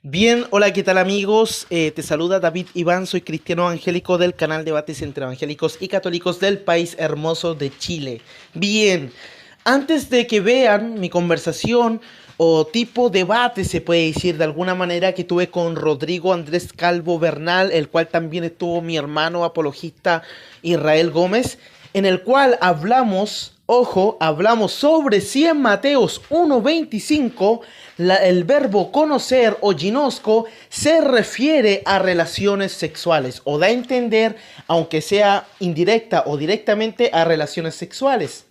Bien, hola, ¿qué tal amigos? Te saluda David Iván, soy cristiano evangélico del canal Debates entre Evangélicos y Católicos del país hermoso de Chile. Bien, antes de que vean mi conversación o tipo debate, se puede decir de alguna manera, que tuve con Rodrigo Andrés Calvo Bernal, el cual también estuvo mi hermano apologista Israel Gómez, en el cual hablamos, ojo, hablamos sobre si en Mateos 1:25 el verbo conocer o ginosco se refiere a relaciones sexuales o da a entender, aunque sea indirecta o directamente, a relaciones sexuales.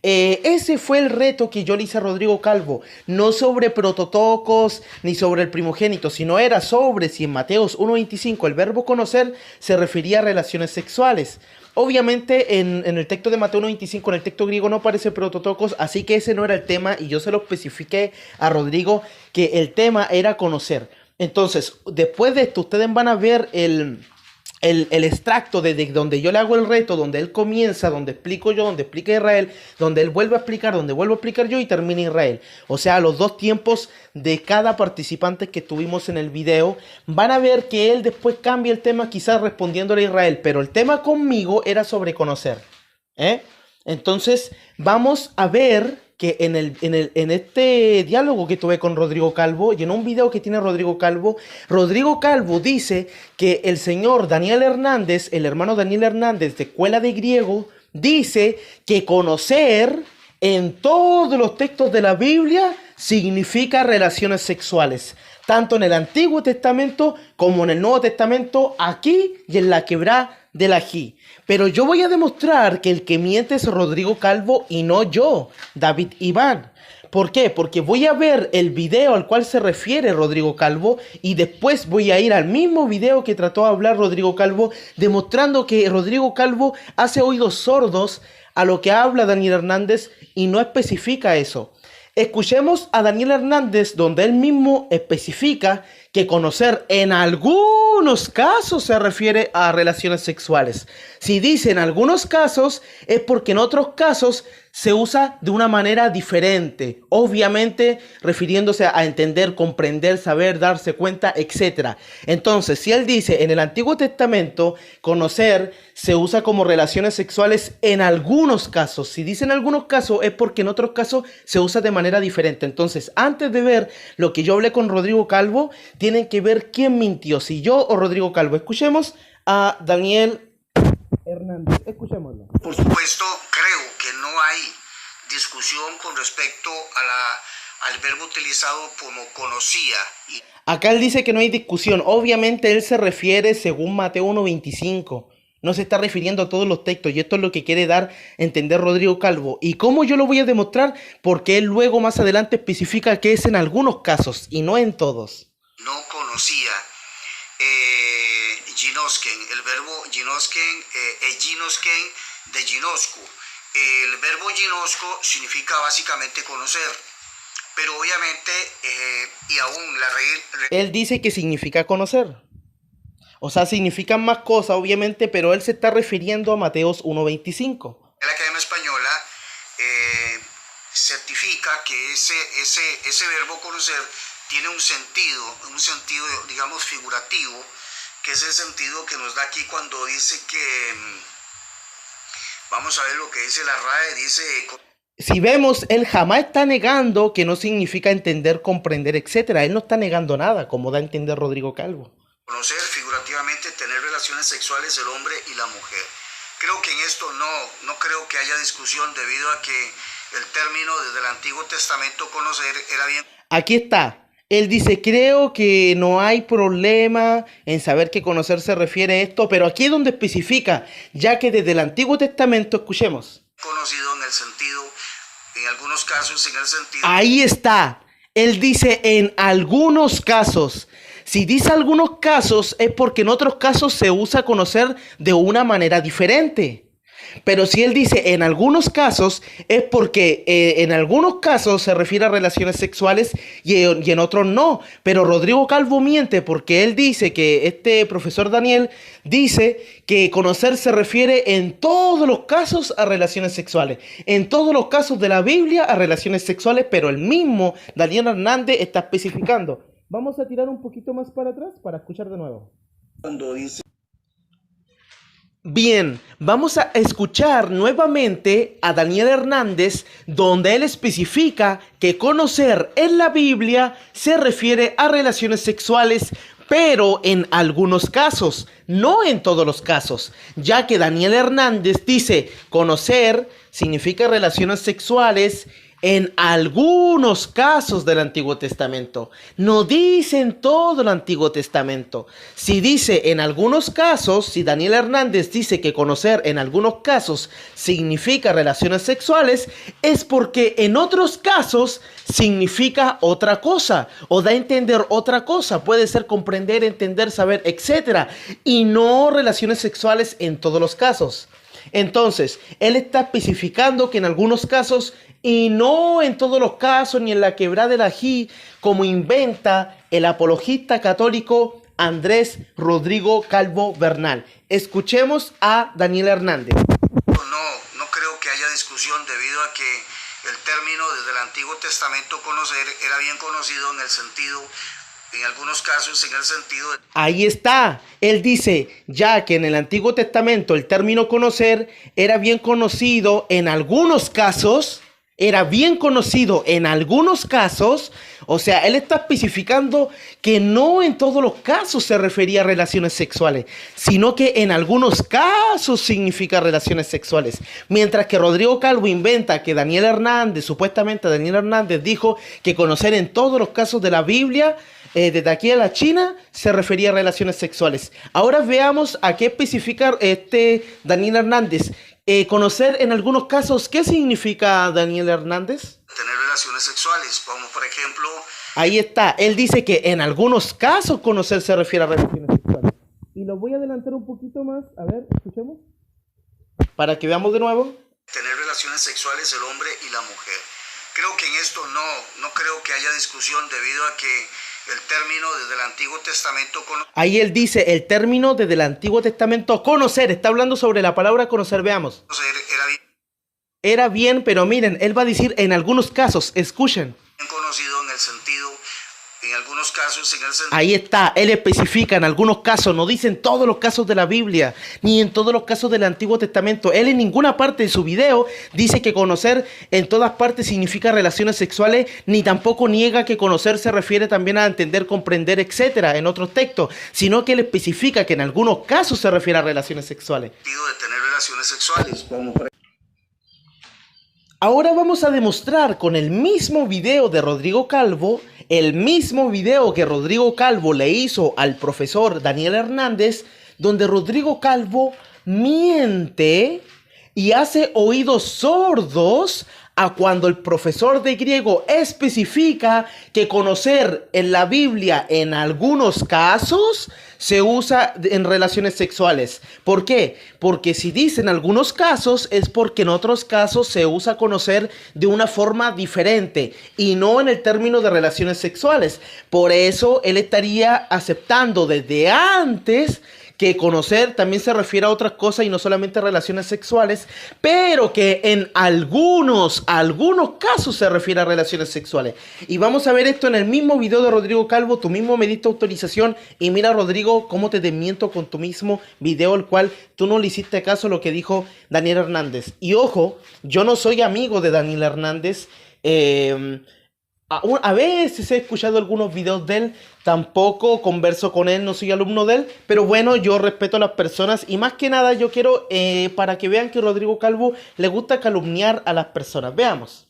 Ese fue el reto que yo le hice a Rodrigo Calvo, no sobre prototocos ni sobre el primogénito, sino era sobre si en Mateos 1:25 el verbo conocer se refería a relaciones sexuales. Obviamente en el texto de Mateo 1:25, en el texto griego no aparece prototocos, así que ese no era el tema y yo se lo especifiqué a Rodrigo que el tema era conocer. Entonces, después de esto, ustedes van a ver el extracto de donde yo le hago el reto, donde él comienza, donde explico yo, donde explica Israel, donde él vuelve a explicar, donde vuelvo a explicar yo y termina Israel. O sea, los dos tiempos de cada participante que tuvimos en el video. Van a ver que él después cambia el tema, quizás respondiéndole a Israel, pero el tema conmigo era sobre conocer. Entonces, vamos a ver que en este diálogo que tuve con Rodrigo Calvo y en un video que tiene Rodrigo Calvo dice que el señor Daniel Hernández, el hermano Daniel Hernández de Escuela de Griego, dice que conocer en todos los textos de la Biblia significa relaciones sexuales, tanto en el Antiguo Testamento como en el Nuevo Testamento, aquí y en la quebrada del ají. Pero yo voy a demostrar que el que miente es Rodrigo Calvo y no yo, David Iván. ¿Por qué? Porque voy a ver el video al cual se refiere Rodrigo Calvo y después voy a ir al mismo video que trató de hablar Rodrigo Calvo, demostrando que Rodrigo Calvo hace oídos sordos a lo que habla Daniel Hernández y no especifica eso. Escuchemos a Daniel Hernández, donde él mismo especifica que conocer en algunos casos se refiere a relaciones sexuales. Si dice en algunos casos, es porque en otros casos se usa de una manera diferente, obviamente refiriéndose a entender, comprender, saber, darse cuenta, etc. Entonces, si él dice en el Antiguo Testamento, conocer se usa como relaciones sexuales en algunos casos. Si dice en algunos casos, es porque en otros casos se usa de manera diferente. Entonces, antes de ver lo que yo hablé con Rodrigo Calvo, tienen que ver quién mintió, si yo o Rodrigo Calvo. Escuchemos a Daniel Hernández, escuchémoslo. Por supuesto, creo que no hay discusión con respecto al verbo utilizado como conocía. Acá él dice que no hay discusión. Obviamente él se refiere según Mateo 1:25. No se está refiriendo a todos los textos y esto es lo que quiere dar a entender Rodrigo Calvo. ¿Y cómo yo lo voy a demostrar? Porque él luego más adelante especifica que es en algunos casos y no en todos. No conocía ginosken, el verbo ginosken, ginosken de ginosco. El verbo ginosco significa básicamente conocer, pero obviamente, y aún la regla... Él dice que significa conocer. O sea, significan más cosas, obviamente, pero él se está refiriendo a Mateos 1:25. La Academia Española certifica que ese verbo conocer tiene un sentido, digamos, figurativo, que es el sentido que nos da aquí cuando dice que, vamos a ver lo que dice la RAE, dice... Si vemos, él jamás está negando que no significa entender, comprender, etc. Él no está negando nada, como da a entender Rodrigo Calvo. Conocer, figurativamente, tener relaciones sexuales el hombre y la mujer. Creo que en esto no creo que haya discusión debido a que el término desde el Antiguo Testamento conocer era bien... Aquí está. Él dice, creo que no hay problema en saber que conocer se refiere a esto, pero aquí es donde especifica, ya que desde el Antiguo Testamento, escuchemos. Conocido en el sentido, en algunos casos en el sentido... Ahí está. Él dice en algunos casos. Si dice algunos casos es porque en otros casos se usa conocer de una manera diferente. Pero si él dice en algunos casos es porque en algunos casos se refiere a relaciones sexuales y en otros no. Pero Rodrigo Calvo miente porque él dice que este profesor Daniel dice que conocer se refiere en todos los casos a relaciones sexuales. En todos los casos de la Biblia a relaciones sexuales, pero el mismo Daniel Hernández está especificando Vamos a tirar un poquito más para atrás para escuchar de nuevo. Cuando dice... Bien, vamos a escuchar nuevamente a Daniel Hernández, donde él especifica que conocer en la Biblia se refiere a relaciones sexuales, pero en algunos casos, no en todos los casos, ya que Daniel Hernández dice conocer significa relaciones sexuales en algunos casos del Antiguo Testamento. No dice en todo el Antiguo Testamento. Si dice en algunos casos, si Daniel Hernández dice que conocer en algunos casos significa relaciones sexuales, es porque en otros casos significa otra cosa o da a entender otra cosa. Puede ser comprender, entender, saber, etc. Y no relaciones sexuales en todos los casos. Entonces, él está especificando que en algunos casos y no en todos los casos, ni en la quebrada del ají, como inventa el apologista católico Andrés Rodrigo Calvo Bernal. Escuchemos a Daniel Hernández. No creo que haya discusión debido a que el término desde el Antiguo Testamento conocer era bien conocido en el sentido, en algunos casos en el sentido de... Ahí está, él dice, ya que en el Antiguo Testamento el término conocer era bien conocido en algunos casos, o sea, él está especificando que no en todos los casos se refería a relaciones sexuales, sino que en algunos casos significa relaciones sexuales. Mientras que Rodrigo Calvo inventa que supuestamente Daniel Hernández dijo que conocer en todos los casos de la Biblia, desde aquí a la China, se refería a relaciones sexuales. Ahora veamos a qué especifica Daniel Hernández. Conocer en algunos casos, ¿qué significa Daniel Hernández? Tener relaciones sexuales, como por ejemplo... Ahí está, él dice que en algunos casos conocer se refiere a relaciones sexuales. Y lo voy a adelantar un poquito más, a ver, escuchemos. Para que veamos de nuevo. Tener relaciones sexuales el hombre y la mujer. Creo que en esto no creo que haya discusión debido a que el término desde el Antiguo Testamento... Ahí él dice el término desde el Antiguo Testamento, conocer, está hablando sobre la palabra conocer, veamos. Era bien, pero miren, él va a decir en algunos casos, escuchen. Bien conocido en el sentido, en algunos casos en el sentido... Ahí está, él especifica en algunos casos, no dice en todos los casos de la Biblia, ni en todos los casos del Antiguo Testamento. Él en ninguna parte de su video dice que conocer en todas partes significa relaciones sexuales, ni tampoco niega que conocer se refiere también a entender, comprender, etcétera, en otros textos, sino que él especifica que en algunos casos se refiere a relaciones sexuales. De tener relaciones sexuales, como por... Ahora vamos a demostrar con el mismo video de Rodrigo Calvo, el mismo video que Rodrigo Calvo le hizo al profesor Daniel Hernández, donde Rodrigo Calvo miente y hace oídos sordos a cuando el profesor de griego especifica que conocer en la Biblia en algunos casos se usa en relaciones sexuales. ¿Por qué? Porque si dice en algunos casos es porque en otros casos se usa conocer de una forma diferente y no en el término de relaciones sexuales. Por eso él estaría aceptando desde antes que conocer también se refiere a otras cosas y no solamente a relaciones sexuales, pero que en algunos casos se refiere a relaciones sexuales. Y vamos a ver esto en el mismo video de Rodrigo Calvo. Tú mismo me diste autorización y mira, Rodrigo, cómo te desmiento con tu mismo video, el cual tú no le hiciste caso a lo que dijo Daniel Hernández. Y ojo, yo no soy amigo de Daniel Hernández. A veces he escuchado algunos videos de él, tampoco converso con él, no soy alumno de él, pero bueno, yo respeto a las personas y más que nada yo quiero, para que vean que Rodrigo Calvo le gusta calumniar a las personas. Veamos.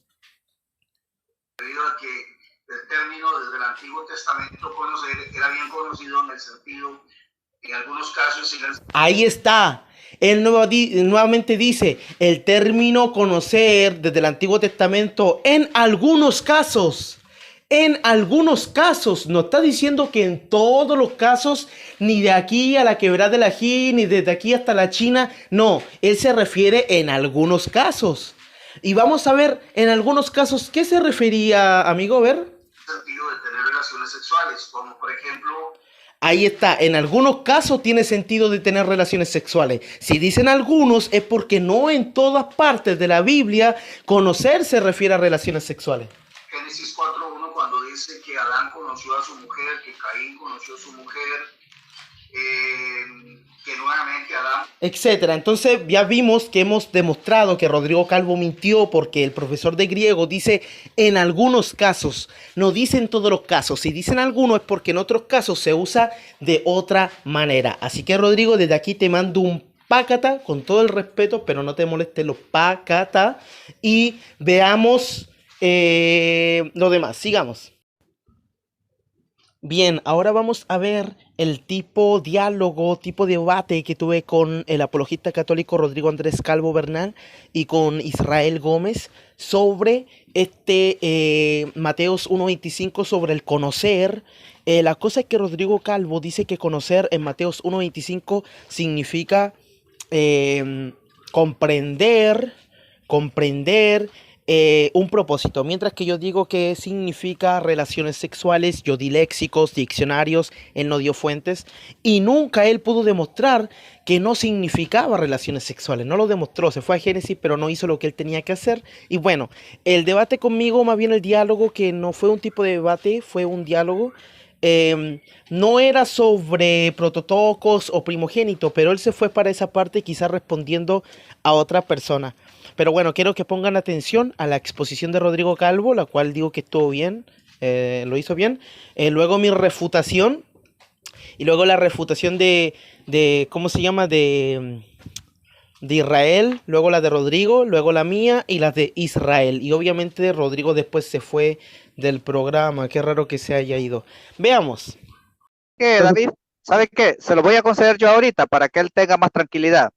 Debido a que el término desde el Antiguo Testamento conocer era bien conocido en el sentido, en algunos casos... Ahí está. Él nuevamente dice el término conocer desde el Antiguo Testamento en algunos casos, no está diciendo que en todos los casos, ni de aquí a la quebrada del ají, ni desde aquí hasta la China, no, él se refiere en algunos casos. Y vamos a ver en algunos casos, ¿qué se refería, amigo? A ver. El sentido de tener relaciones sexuales, como por ejemplo... Ahí está, en algunos casos tiene sentido de tener relaciones sexuales. Si dicen algunos es porque no en todas partes de la Biblia conocer se refiere a relaciones sexuales. Génesis 4:1 cuando dice que Adán conoció a su mujer, que Caín conoció a su mujer, que nuevamente Adán, etcétera. Entonces ya vimos que hemos demostrado que Rodrigo Calvo mintió porque el profesor de griego dice en algunos casos, no dice en todos los casos. Si dicen algunos es porque en otros casos se usa de otra manera. Así que Rodrigo, desde aquí te mando un pácata, con todo el respeto, pero no te molestes los pácata. Y veamos lo demás. Sigamos. Bien, ahora vamos a ver el tipo diálogo, tipo debate que tuve con el apologista católico Rodrigo Andrés Calvo Bernal y con Israel Gómez sobre Mateos 1.25 sobre el conocer. La cosa es que Rodrigo Calvo dice que conocer en Mateos 1.25 significa comprender, comprender un propósito, mientras que yo digo que significa relaciones sexuales. Yo di léxicos, diccionarios, él no dio fuentes y nunca él pudo demostrar que no significaba relaciones sexuales, no lo demostró, se fue a Génesis pero no hizo lo que él tenía que hacer. Y bueno, el debate conmigo, más bien el diálogo, que no fue un tipo de debate, fue un diálogo. No era sobre prototocos o primogénito, pero él se fue para esa parte quizás respondiendo a otra persona. Pero bueno, quiero que pongan atención a la exposición de Rodrigo Calvo, la cual digo que estuvo bien, lo hizo bien. Luego mi refutación y luego la refutación de ¿cómo se llama? De Israel, luego la de Rodrigo, luego la mía y las de Israel. Y obviamente Rodrigo después se fue del programa, qué raro que se haya ido. Veamos. ¿Qué, David? ¿Sabe qué? Se lo voy a conceder yo ahorita para que él tenga más tranquilidad.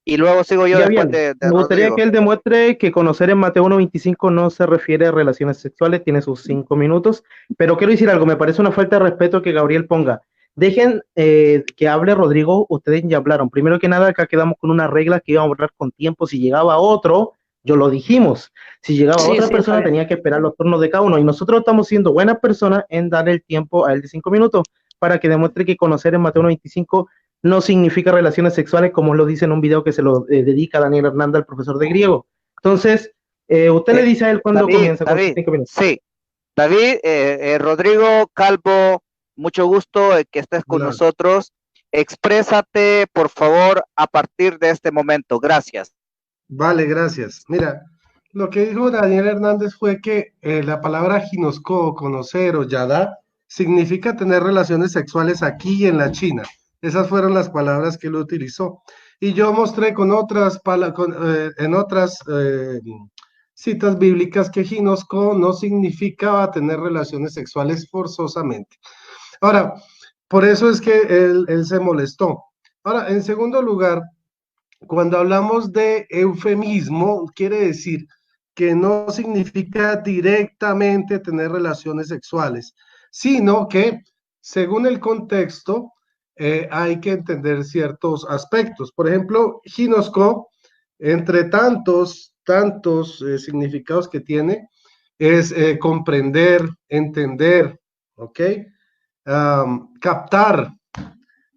Y luego sigo yo Ya después bien, de me gustaría Rodrigo. que él demuestre que conocer en Mateo 1.25 no se refiere a relaciones sexuales, tiene sus 5 minutos, pero quiero decir algo, me parece una falta de respeto que Gabriel ponga. Dejen que hable Rodrigo, ustedes ya hablaron. Primero que nada, acá quedamos con una regla que íbamos a hablar con tiempo. Si llegaba otro, yo lo dijimos, si llegaba Sí, otra sí, está persona bien. tenía que esperar los turnos de cada uno, y nosotros estamos siendo buenas personas en darle el tiempo a él de 5 minutos para que demuestre que conocer en Mateo 1.25 no significa relaciones sexuales, como lo dice en un video que se lo dedica Daniel Hernández, al profesor de griego. Entonces, usted le dice a él cuando comienza con sus David, 5 minutos. sí. David, Rodrigo Calvo, mucho gusto que estés con Hola. nosotros. Exprésate, por favor, a partir de este momento. Gracias. Vale, gracias. Mira, lo que dijo Daniel Hernández fue que la palabra ginosco, conocer o yada, significa tener relaciones sexuales aquí en la China. Esas fueron las palabras que él utilizó. Y yo mostré con otras en otras citas bíblicas que ginosco no significaba tener relaciones sexuales forzosamente. Ahora, por eso es que él se molestó. Ahora, en segundo lugar, cuando hablamos de eufemismo, quiere decir que no significa directamente tener relaciones sexuales, sino que según el contexto hay que entender ciertos aspectos. Por ejemplo, ginosco, entre tantos significados que tiene, es comprender, entender, ¿ok? Captar.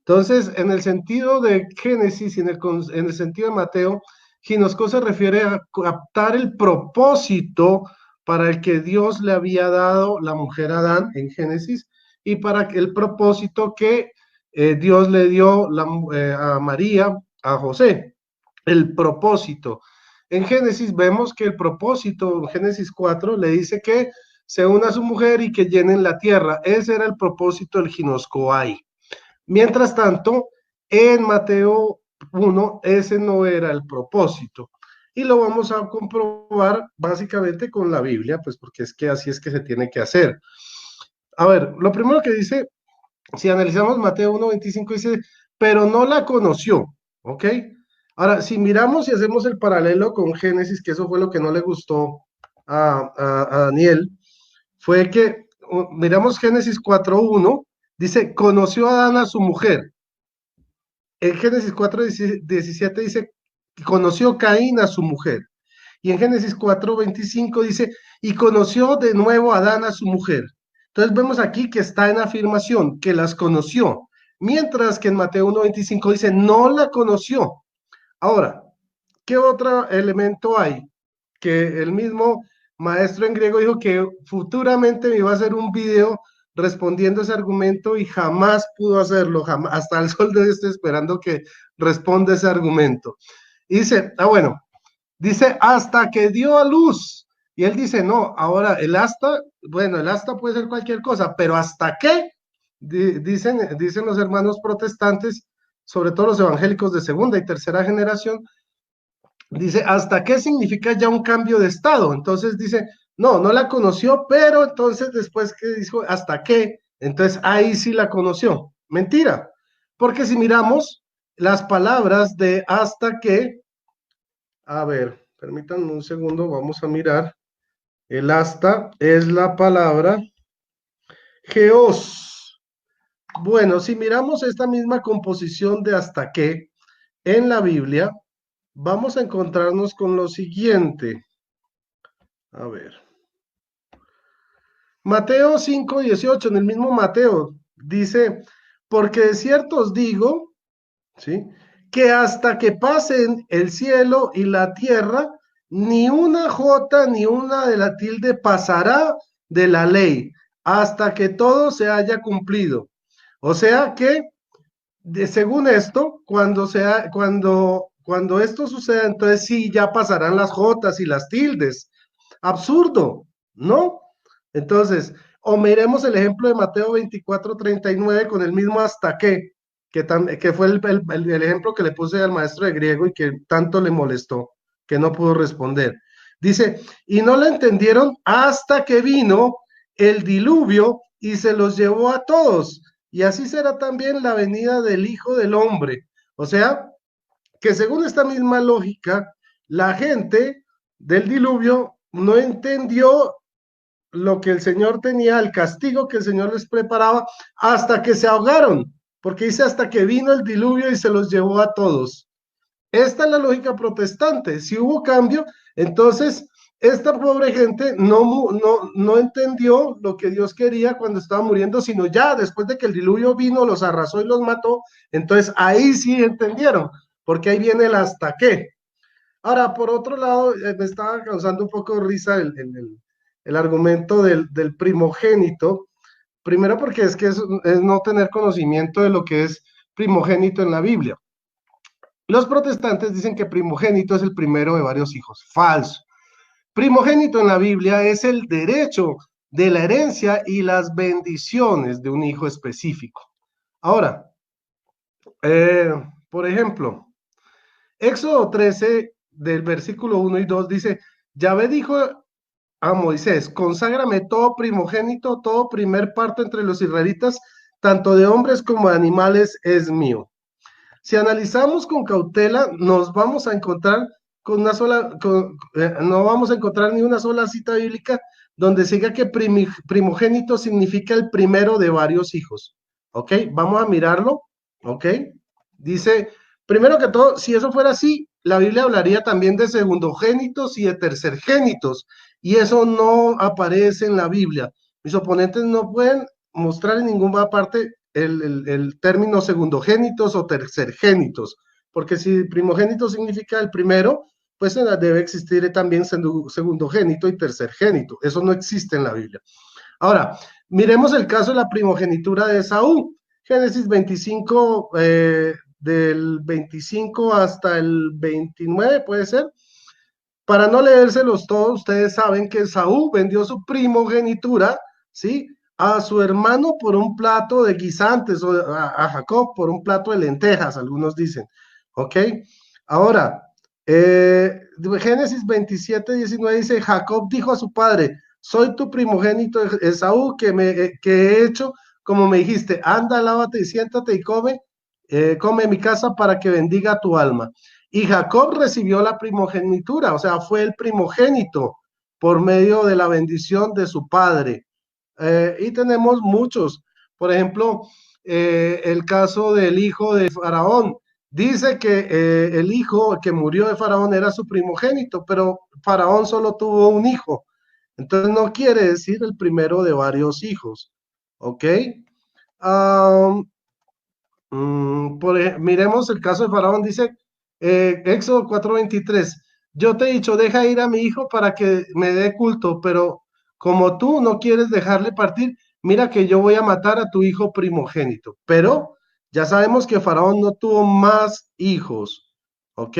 Entonces, en el sentido de Génesis y en el sentido de Mateo, ginosco se refiere a captar el propósito para el que Dios le había dado la mujer a Adán en Génesis y para el propósito que Dios le dio a María, a José. El propósito. En Génesis vemos que el propósito, en Génesis 4, le dice que se una a su mujer y que llenen la tierra. Ese era el propósito del ginoscoai. Mientras tanto, en Mateo 1, ese no era el propósito. Y lo vamos a comprobar básicamente con la Biblia, pues porque es que así es que se tiene que hacer. A ver, lo primero que dice, si analizamos Mateo 1:25, dice, pero no la conoció, ¿ok? Ahora, si miramos y hacemos el paralelo con Génesis, que eso fue lo que no le gustó a Daniel, fue que miramos Génesis 4:1, dice, conoció a Adán a su mujer. En Génesis 4:17 dice, conoció Caín a su mujer. Y en Génesis 4:25 dice, y conoció de nuevo a Adán a su mujer. Entonces vemos aquí que está en afirmación, que las conoció. Mientras que en Mateo 1:25 dice, no la conoció. Ahora, ¿qué otro elemento hay? Que el mismo maestro en griego dijo que futuramente me iba a hacer un video respondiendo ese argumento y jamás pudo hacerlo, jamás, hasta el sol de hoy estoy esperando que responda ese argumento. Y dice, bueno, dice, hasta que dio a luz. Y él dice, no, ahora el asta, bueno, el asta puede ser cualquier cosa, pero ¿hasta qué? Dicen los hermanos protestantes, sobre todo los evangélicos de segunda y tercera generación, dice, ¿hasta qué significa ya un cambio de estado? Entonces dice, no la conoció, pero entonces después que dijo, ¿hasta qué? Entonces ahí sí la conoció. Mentira, porque si miramos las palabras de hasta que, a ver, permítanme un segundo, vamos a mirar. El hasta es la palabra geos. Bueno, si miramos esta misma composición de hasta qué en la Biblia, vamos a encontrarnos con lo siguiente. A ver. Mateo 5:18, en el mismo Mateo, dice, porque de cierto os digo, ¿sí? Que hasta que pasen el cielo y la tierra, ni una jota ni una de la tilde pasará de la ley, hasta que todo se haya cumplido. O sea que, según esto, cuando esto suceda, entonces sí, ya pasarán las jotas y las tildes. Absurdo, ¿no? Entonces, o miremos el ejemplo de Mateo 24:39 con el mismo hasta que fue el ejemplo que le puse al maestro de griego y que tanto le molestó, que no pudo responder. Dice, y no lo entendieron hasta que vino el diluvio y se los llevó a todos. Y así será también la venida del Hijo del Hombre. O sea, que según esta misma lógica, la gente del diluvio no entendió lo que el Señor tenía, el castigo que el Señor les preparaba, hasta que se ahogaron, porque dice hasta que vino el diluvio y se los llevó a todos. Esta es la lógica protestante. Si hubo cambio, entonces esta pobre gente no entendió lo que Dios quería cuando estaba muriendo, sino ya después de que el diluvio vino, los arrasó y los mató, entonces ahí sí entendieron, porque ahí viene el hasta qué. Ahora, por otro lado, me estaba causando un poco de risa el argumento del primogénito. Primero porque es que es no tener conocimiento de lo que es primogénito en la Biblia. Los protestantes dicen que primogénito es el primero de varios hijos. Falso. Primogénito en la Biblia es el derecho de la herencia y las bendiciones de un hijo específico. Ahora, por ejemplo, Éxodo 13, del versículo 1 y 2 dice, Yahvé dijo a Moisés, conságrame todo primogénito, todo primer parto entre los israelitas, tanto de hombres como de animales es mío. Si analizamos con cautela, nos vamos a encontrar con una sola, no vamos a encontrar ni una sola cita bíblica donde siga que primogénito significa el primero de varios hijos. ¿Ok? Vamos a mirarlo. ¿Ok? Dice, primero que todo, si eso fuera así, la Biblia hablaría también de segundogénitos y de tercergénitos, y eso no aparece en la Biblia. Mis oponentes no pueden mostrar en ninguna parte el término segundogénitos o tercergénitos, porque si primogénito significa el primero, pues debe existir también segundogénito y tercergénito. Eso no existe en la Biblia. Ahora, miremos el caso de la primogenitura de Esaú. Génesis 25, del 25 hasta el 29, puede ser. Para no leérselos todos, ustedes saben que Esaú vendió su primogenitura, ¿sí?, a su hermano por un plato de guisantes, o a Jacob por un plato de lentejas, algunos dicen. ¿Ok? Ahora, Génesis 27:19 dice, Jacob dijo a su padre, soy tu primogénito Esaú, que he hecho como me dijiste, anda, lávate y siéntate y come en mi casa para que bendiga tu alma. Y Jacob recibió la primogenitura, o sea, fue el primogénito por medio de la bendición de su padre. Y tenemos muchos, por ejemplo, el caso del hijo de Faraón. Dice que el hijo que murió de Faraón era su primogénito, pero Faraón solo tuvo un hijo. Entonces no quiere decir el primero de varios hijos. ¿Ok? Miremos el caso de Faraón, dice Éxodo 4:23. yo te he dicho, deja ir a mi hijo para que me dé culto, pero como tú no quieres dejarle partir, mira que yo voy a matar a tu hijo primogénito. Pero ya sabemos que Faraón no tuvo más hijos, ¿ok?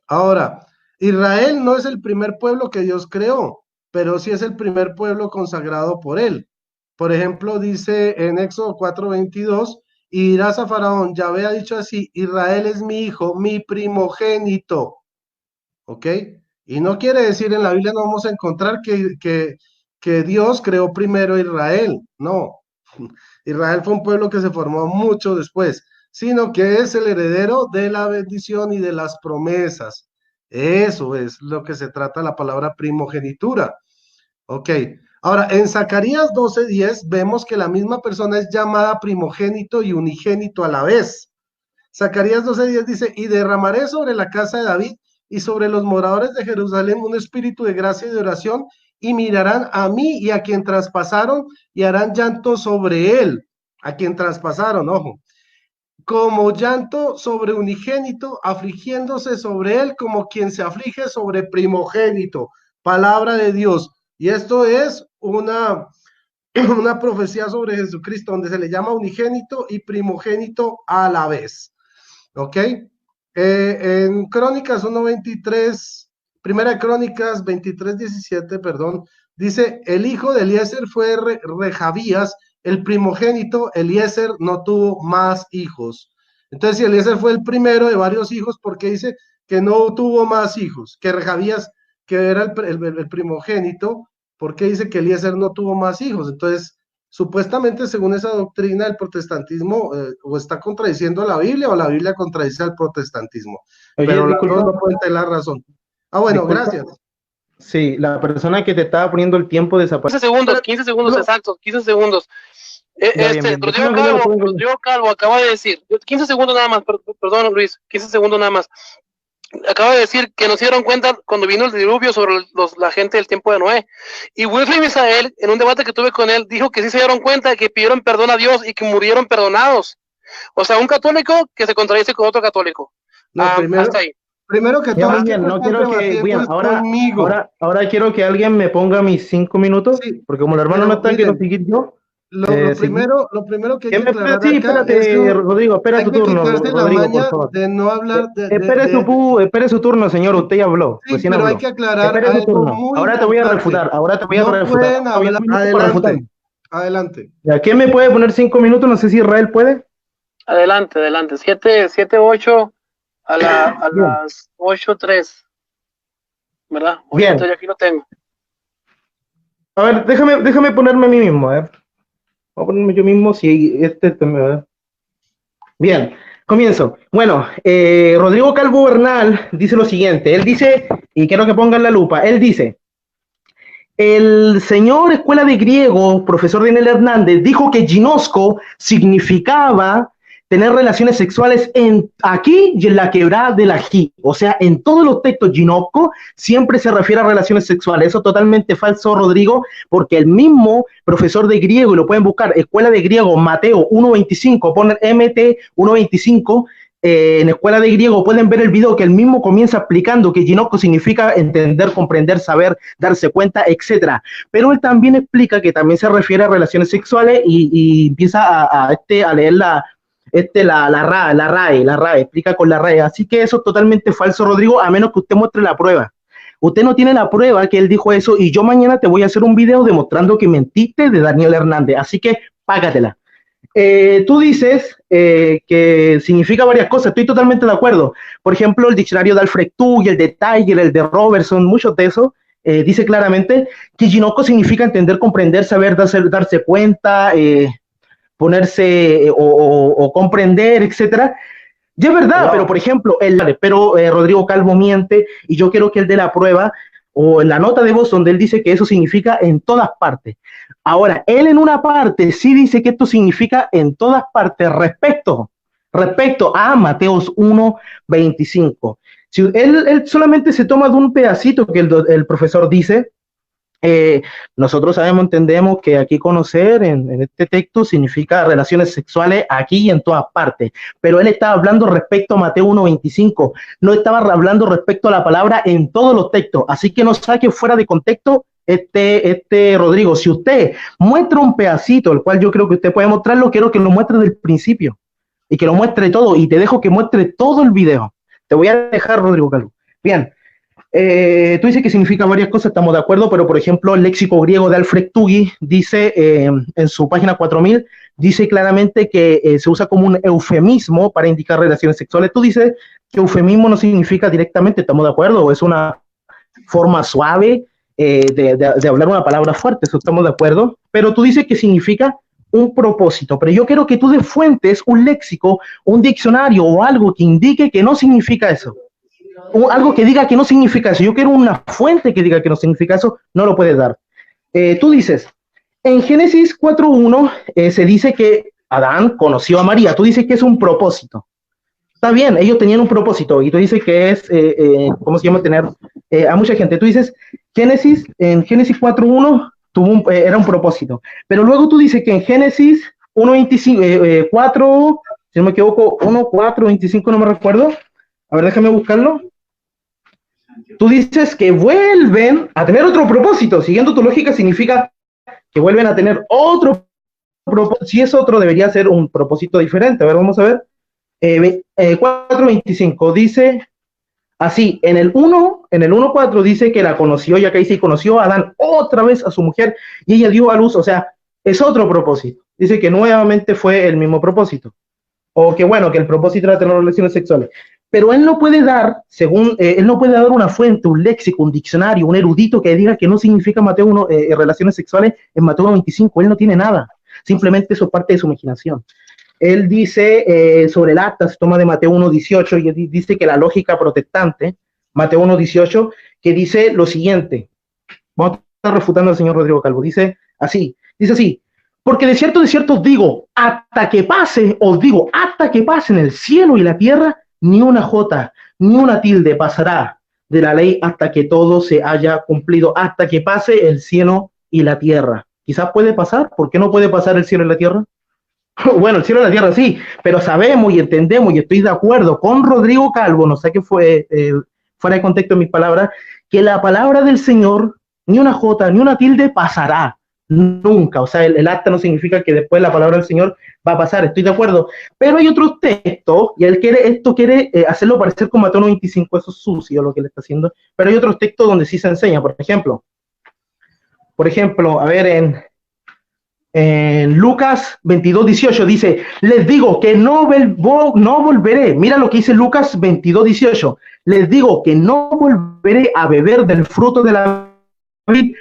Ahora, Israel no es el primer pueblo que Dios creó, pero sí es el primer pueblo consagrado por él. Por ejemplo, dice en Éxodo 4:22, y dirás a Faraón, Yahvé ha dicho así, Israel es mi hijo, mi primogénito, ¿ok? Y no quiere decir, en la Biblia no vamos a encontrar que Dios creó primero a Israel, no. Israel fue un pueblo que se formó mucho después, sino que es el heredero de la bendición y de las promesas. Eso es lo que se trata la palabra primogenitura. Ok. Ahora, en Zacarías 12:10 vemos que la misma persona es llamada primogénito y unigénito a la vez. Zacarías 12:10 dice, y derramaré sobre la casa de David y sobre los moradores de Jerusalén un espíritu de gracia y de oración, y mirarán a mí y a quien traspasaron y harán llanto sobre él, a quien traspasaron, ojo, como llanto sobre unigénito, afligiéndose sobre él como quien se aflige sobre primogénito. Palabra de Dios. Y esto es una profecía sobre Jesucristo, donde se le llama unigénito y primogénito a la vez. ¿Ok? En Crónicas 1:23, Primera de Crónicas 23:17, perdón, dice, el hijo de Eliezer fue Rehabías, el primogénito. Eliezer no tuvo más hijos. Entonces, si Eliezer fue el primero de varios hijos, ¿por qué dice que no tuvo más hijos? Que Rehabías, que era el primogénito, ¿por qué dice que Eliezer no tuvo más hijos? Entonces, supuestamente, según esa doctrina, el protestantismo o está contradiciendo la Biblia o la Biblia contradice al protestantismo. Oye, Pero las disculpa, dos no pueden tener la razón. Ah, bueno, disculpa. gracias. Sí, la persona que te estaba poniendo el tiempo desapareció. 15 segundos No. exactos, 15 segundos. Ya, bien, bien. Rodrigo Calvo acaba de decir, 15 segundos nada más, perdón Luis, 15 segundos nada más. Acaba de decir que no se dieron cuenta cuando vino el diluvio sobre la gente del tiempo de Noé. Y Wilfrid Misael, en un debate que tuve con él, dijo que sí se dieron cuenta de que pidieron perdón a Dios y que murieron perdonados. O sea, un católico que se contradice con otro católico. No, Hasta ahí. Primero que todo, bien, no quiero que, bien, ahora quiero que alguien me ponga mis 5 minutos, sí, porque como el hermano no está, quiero seguir yo. Lo primero que hay que aclarar sí, acá espérate, es que Rodrigo, espera tu turno, Rodrigo, por favor. de no hablar Espere su turno, señor, usted ya habló, sí, recién pero habló. hay que aclarar Espere su algo turno. muy Ahora te voy a importante. refutar, Pueden hablar. Adelante. ¿A quién me puede poner 5 minutos? No sé si Israel puede. Adelante. 7-8 a las 8:03, ¿verdad? 8:03, aquí lo tengo. A ver, déjame ponerme a mí mismo, a ver. Voy a ponerme yo mismo si Bien, comienzo. Bueno, Rodrigo Calvo Bernal dice lo siguiente. Él dice, y quiero que pongan la lupa, él dice, el señor Escuela de Griego, profesor Daniel Hernández, dijo que ginosco significaba tener relaciones sexuales aquí y en la quebrada del Ají. O sea, en todos los textos ginosco siempre se refiere a relaciones sexuales. Eso es totalmente falso, Rodrigo, porque el mismo profesor de griego, y lo pueden buscar, Escuela de Griego, Mateo 1.25, ponen MT 1.25, en Escuela de Griego pueden ver el video que él mismo comienza explicando que ginosco significa entender, comprender, saber, darse cuenta, etc. Pero él también explica que también se refiere a relaciones sexuales y empieza a leer la RAE, explica con la RAE. Así que eso es totalmente falso, Rodrigo, a menos que usted muestre la prueba. Usted no tiene la prueba que él dijo eso y yo mañana te voy a hacer un video demostrando que mentiste de Daniel Hernández. Así que págatela. Tú dices que significa varias cosas, estoy totalmente de acuerdo. Por ejemplo, el diccionario de Alfred Tugg, el de Tiger, el de Robertson, muchos de esos, dice claramente que ginosco significa entender, comprender, saber, darse cuenta, ponerse o comprender, etcétera. Ya es verdad, wow. Pero por ejemplo, Rodrigo Calvo miente y yo quiero que él dé la prueba o la nota de voz donde él dice que eso significa en todas partes. Ahora, él en una parte sí dice que esto significa en todas partes respecto a Mateos 1:25. Si él solamente se toma de un pedacito que el profesor dice, Nosotros sabemos, entendemos que aquí conocer en este texto significa relaciones sexuales aquí y en todas partes, pero él estaba hablando respecto a Mateo 1:25, no estaba hablando respecto a la palabra en todos los textos, así que no saque fuera de contexto Rodrigo. Si usted muestra un pedacito, el cual yo creo que usted puede mostrarlo, quiero que lo muestre del principio y que lo muestre todo, y te dejo que muestre todo el video. Te voy a dejar, Rodrigo Calvo. Bien. Tú dices que significa varias cosas, estamos de acuerdo, pero por ejemplo el léxico griego de Alfred Tuggy dice en su página 4000, dice claramente que se usa como un eufemismo para indicar relaciones sexuales. Tú dices que eufemismo no significa directamente, estamos de acuerdo, o es una forma suave de hablar una palabra fuerte, eso estamos de acuerdo, pero tú dices que significa un propósito, pero yo quiero que tú des fuentes, un léxico, un diccionario o algo que indique que no significa eso. Algo que diga que no significa eso. Yo quiero una fuente que diga que no significa eso, no lo puedes dar. Tú dices, en Génesis 4:1 se dice que Adán conoció a María. Tú dices que es un propósito. Está bien, ellos tenían un propósito y tú dices que es, ¿cómo se llama? Tener a mucha gente. Tú dices, en Génesis 4:1 era un propósito. Pero luego tú dices que en Génesis 1:25, 4, si no me equivoco, 1:4:25, no me recuerdo. A ver, déjame buscarlo. Tú dices que vuelven a tener otro propósito. Siguiendo tu lógica, significa que vuelven a tener otro propósito. Si es otro, debería ser un propósito diferente. A ver, vamos a ver. 4:25 dice así, en el 1:4 dice que la conoció, ya que dice, conoció a Adán otra vez a su mujer y ella dio a luz, o sea, es otro propósito. Dice que nuevamente fue el mismo propósito. O que bueno, que el propósito era tener relaciones sexuales. Pero él no puede dar, él no puede dar una fuente, un léxico, un diccionario, un erudito que diga que no significa Mateo 1, relaciones sexuales en Mateo 1:25. Él no tiene nada. Simplemente eso es parte de su imaginación. Él dice sobre el acta, se toma de Mateo 1:18 y dice que la lógica protestante, Mateo 1:18, que dice lo siguiente. Vamos a estar refutando al señor Rodrigo Calvo. Dice así, porque de cierto os digo, hasta que pase en el cielo y la tierra, ni una jota, ni una tilde pasará de la ley hasta que todo se haya cumplido, hasta que pase el cielo y la tierra. Quizás puede pasar, ¿por qué no puede pasar el cielo y la tierra? Bueno, el cielo y la tierra sí, pero sabemos y entendemos y estoy de acuerdo con Rodrigo Calvo, no sé qué fue fuera de contexto en mis palabras, que la palabra del Señor, ni una jota, ni una tilde pasará. Nunca, o sea, el acta no significa que después la palabra del Señor va a pasar, estoy de acuerdo, pero hay otros textos, y él quiere hacerlo parecer como Mateo 1:25, eso es sucio lo que le está haciendo, pero hay otros textos donde sí se enseña, por ejemplo, a ver, en Lucas 22:18 dice, les digo que no volveré, mira lo que dice Lucas 22:18, les digo que no volveré a beber del fruto de la vid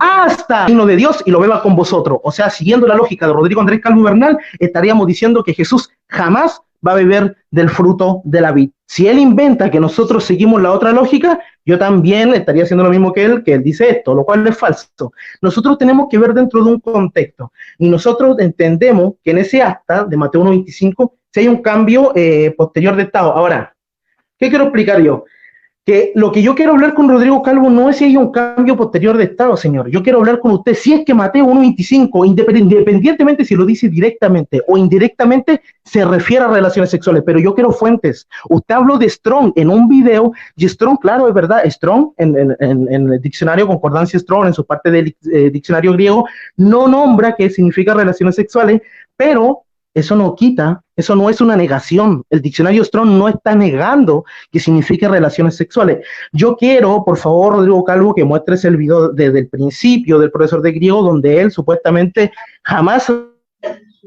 hasta el reino de Dios y lo beba con vosotros. O sea, siguiendo la lógica de Rodrigo Andrés Calvo Bernal, estaríamos diciendo que Jesús jamás va a beber del fruto de la vid. Si él inventa que nosotros seguimos la otra lógica, yo también estaría haciendo lo mismo que él dice esto, lo cual es falso. Nosotros tenemos que ver dentro de un contexto y nosotros entendemos que en ese acta de Mateo 1:25 si hay un cambio posterior de estado. Ahora, ¿qué quiero explicar yo? Que lo que yo quiero hablar con Rodrigo Calvo no es si hay un cambio posterior de estado, señor. Yo quiero hablar con usted si es que Mateo 1:25, independientemente si lo dice directamente o indirectamente, se refiere a relaciones sexuales, pero yo quiero fuentes. Usted habló de Strong en un video, y Strong, claro, es verdad, Strong, en el diccionario Concordancia Strong, en su parte del diccionario griego, no nombra qué significa relaciones sexuales, pero eso no quita, eso no es una negación. El diccionario Strong no está negando que signifique relaciones sexuales. Yo quiero, por favor, Rodrigo Calvo, que muestres el video desde el principio del profesor de griego, donde él supuestamente jamás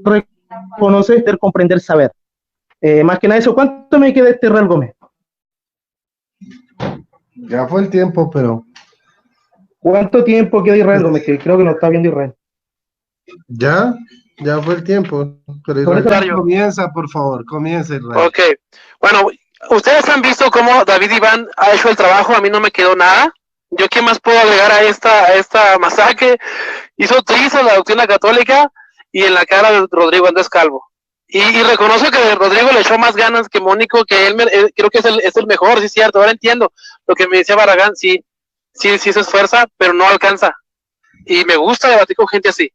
reconoce comprender saber. Más que nada eso, ¿cuánto me queda este Real Gómez? Ya fue el tiempo, pero... ¿Cuánto tiempo queda Israel Gómez? Que creo que no está viendo Israel. Ya fue el tiempo. Pero Israel, comienza, por favor, comienza Israel. Ok, bueno, ustedes han visto cómo David Iván ha hecho el trabajo, a mí no me quedó nada. Yo qué más puedo agregar a esta masacre. Hizo trizas la doctrina católica y en la cara de Rodrigo Andrés Calvo. Y reconozco que Rodrigo le echó más ganas que Mónico, que él creo que es el mejor, sí es cierto, ahora entiendo lo que me decía Barragán, sí se esfuerza, pero no alcanza. y me gusta debatir con gente así,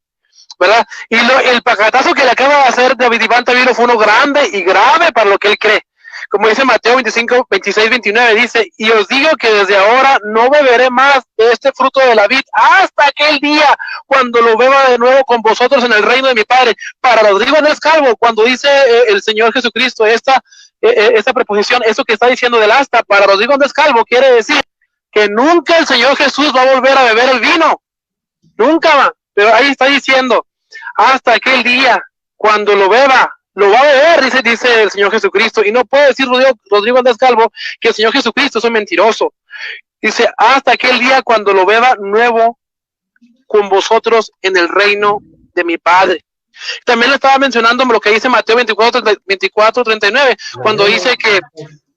¿verdad? Y el pacatazo que le acaba de hacer David Iván Tavilo fue uno grande y grave para lo que él cree. Como dice Mateo 25, 26, 29, dice, y os digo que desde ahora no beberé más de este fruto de la vid hasta aquel día cuando lo beba de nuevo con vosotros en el reino de mi Padre. Para Rodrigo Andrés Calvo, cuando dice el Señor Jesucristo esta preposición, eso que está diciendo del hasta, para Rodrigo Andrés Calvo quiere decir que nunca el Señor Jesús va a volver a beber el vino. Nunca va. Pero ahí está diciendo, hasta aquel día cuando lo beba, lo va a beber, dice el Señor Jesucristo, y no puede decir Rodrigo Andrés Calvo que el Señor Jesucristo es un mentiroso. Dice, hasta aquel día cuando lo beba nuevo con vosotros en el reino de mi Padre. También le estaba mencionando lo que dice Mateo 24, 39, cuando dice que